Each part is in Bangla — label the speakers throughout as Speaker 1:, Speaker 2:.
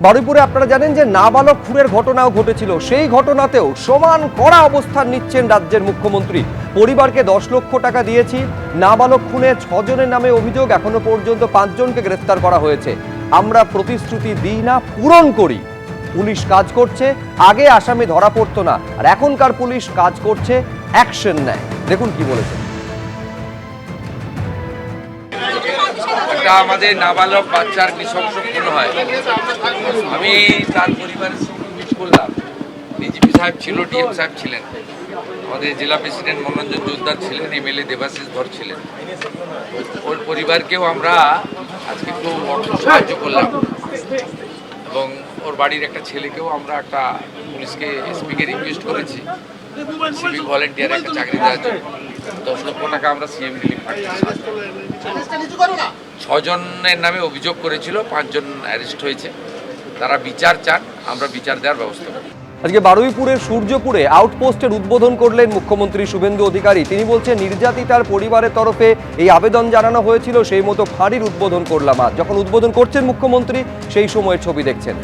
Speaker 1: বারুইপুরে আপনারা জানেন যে নাবালক খুনের ঘটনাও ঘটেছিল, সেই ঘটনাতেও সমান কড়া অবস্থান নিচ্ছেন রাজ্যের মুখ্যমন্ত্রী। পরিবারকে 10 লক্ষ টাকা দিয়েছি, নাবালক খুনে 6 জনের নামে অভিযোগ, এখনো পর্যন্ত 5 জনকে গ্রেফতার করা হয়েছে। আমরা প্রতিশ্রুতি দিই না, পূরণ করি। পুলিশ কাজ করছে, আগে আসামি ধরা পড়তো না, আর এখনকার পুলিশ কাজ করছে, অ্যাকশন নেয়। দেখুন কি বলেছেন।
Speaker 2: আমাদের নাবালক বাচ্চার নৃশংস খুন হয়, আমি তার পরিবারের সঙ্গে মিট করলাম। ডিজিপি সাহেব ছিল, ডিএম সাহেব ছিলেন, আমাদের জেলা প্রেসিডেন্ট মনোরঞ্জন জোরদার ছিলেন, এমএলএ দেবাশিস ধর ছিলেন। ওর পরিবারকেও আমরা আজকে একটু অর্থ সাহায্য করলাম এবং ওর বাড়ির একটা ছেলেকেও আমরা একটা পুলিশকে এসপিকে রিকোয়েস্ট করেছি সিভিক ভলেন্টিয়ার একটা চাকরি দেওয়ার জন্য। 10 লক্ষ টাকা আমরা সিএম রিলিফ ফান্ডে 6 জনের নামে অভিযোগ করেছিল, 5 জন অ্যারেস্ট হয়েছে। তারা বিচার চান, আমরা বিচার দেওয়ার ব্যবস্থা করি।
Speaker 1: আজকে বারুইপুরের সূর্যপুরে আউটপোস্টের উদ্বোধন করলেন মুখ্যমন্ত্রী শুভেন্দু অধিকারী। তিনি বলছেন, নির্যাতিতার পরিবারের তরফে এই আবেদন জানানো হয়েছিল, সেই মতো ফাঁড়ির উদ্বোধন করলাম। আজ যখন উদ্বোধন করছেন মুখ্যমন্ত্রী, সেই সময়ের ছবি দেখছেন।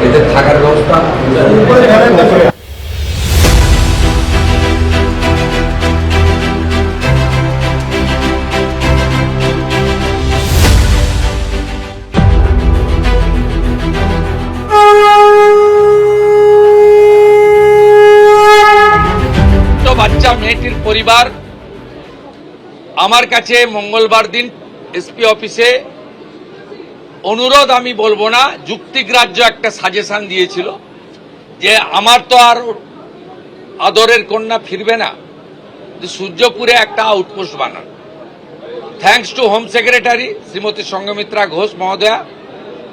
Speaker 2: এদের থাকার ব্যবস্থা বাচ্চা মেয়েটির পরিবার আমার কাছে মঙ্গলবার দিন এসপি অফিসে অনুরোধ, আমি বলবো না, যুক্তিগ্রাহ্য একটা সাজেশন দিয়েছিল যে আমার তো আর আদরের কন্যা ফিরবে না, সূর্যপুরে একটা আউটপোস্ট বানান। Thanks to home secretary Shrimati Sanghamitra Ghosh মহোদয়া,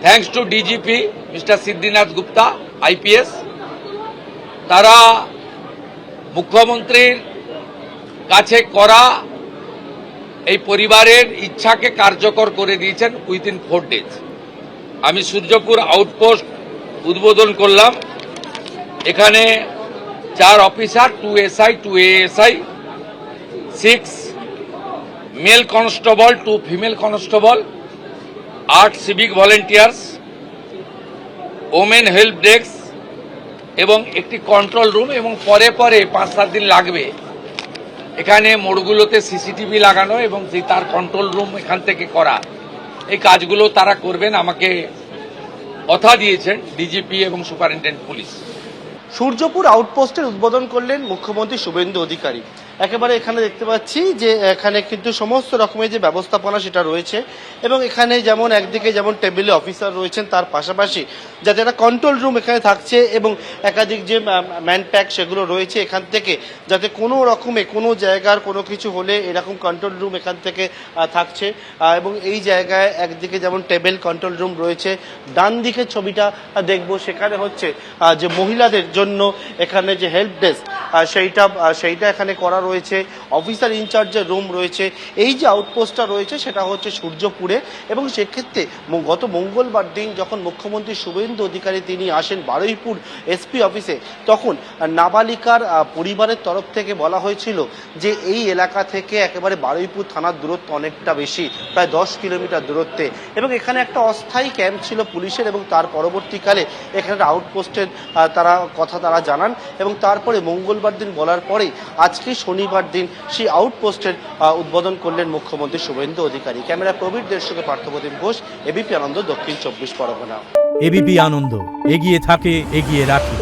Speaker 2: thanks to DGP mister Siddhinath Gupta IPS, তারা মুখ্যমন্ত্রীর কাছে করা এই পরিবারের ইচ্ছাকে কার্যকর করে দিয়েছেন উইদিন 4 days। আমি সূর্যপুর আউটপোস্ট উদ্বোধন করলাম। এখানে 4 officer, 2 SI, 2 ASI, 6 mail constable, 2 female constable, 8 civic volunteers, women help desk এবং একটি কন্ট্রোল রুম। এবং পরে পরে 5-7 দিন লাগবে এখানে মোড়গুলোতে সিসিটিভি লাগানো এবং তার কন্ট্রোল রুম এখান থেকে করা। এই কাজগুলো তারা করবেন, আমাকে কথা দিয়েছেন ডিজিপি এবং সুপারিনটেন্ডেন্ট পুলিশ।
Speaker 3: সূর্যপুর আউটপোস্টের উদ্বোধন করলেন মুখ্যমন্ত্রী শুভেন্দু অধিকারী। একেবারে এখানে দেখতে পাচ্ছি যে এখানে কিন্তু সমস্ত রকমের যে ব্যবস্থাপনা সেটা রয়েছে এবং এখানে যেমন একদিকে যেমন টেবিলে অফিসার রয়েছেন, তার পাশাপাশি যাতে একটা কন্ট্রোল রুম এখানে থাকছে এবং একাধিক যে ম্যানপ্যাক সেগুলো রয়েছে এখান থেকে, যাতে কোনো রকমে কোনো জায়গার কোনো কিছু হলে এরকম কন্ট্রোল রুম এখান থেকে থাকছে। এবং এই জায়গায় একদিকে যেমন টেবিল কন্ট্রোল রুম রয়েছে, ডান দিকের ছবিটা দেখবো, সেখানে হচ্ছে যে মহিলাদের জন্য এখানে যে হেল্প ডেস্ক সেইটা এখানে করা রয়েছে, অফিসার ইনচার্জের রুম রয়েছে। এই যে আউটপোস্টটা রয়েছে সেটা হচ্ছে সূর্যপুরে। এবং সেক্ষেত্রে গত মঙ্গলবার দিন যখন মুখ্যমন্ত্রী শুভেন্দু অধিকারী তিনি আসেন বারুইপুর এসপি অফিসে, তখন নাবালিকার পরিবারের তরফ থেকে বলা হয়েছিল যে এই এলাকা থেকে একেবারে বারুইপুর থানার দূরত্ব অনেকটা বেশি, প্রায় 10 কিলোমিটার দূরত্বে, এবং এখানে একটা অস্থায়ী ক্যাম্প ছিল পুলিশের এবং তার পরবর্তীকালে এখানে একটা আউটপোস্টের কথা তারা জানান। এবং তারপরে মঙ্গলবার দিন বলার পরেই আজকে শনিবার দিন সেই আউটপোস্টের উদ্বোধন করলেন মুখ্যমন্ত্রী শুভেন্দু অধিকারী। ক্যামেরা প্রবীরদের সঙ্গে পার্থপ্রতিম ঘোষ, এবিপি আনন্দ, দক্ষিণ 24 পরগনা।
Speaker 4: এবিপি আনন্দ, এগিয়ে থাকে, এগিয়ে রাখে।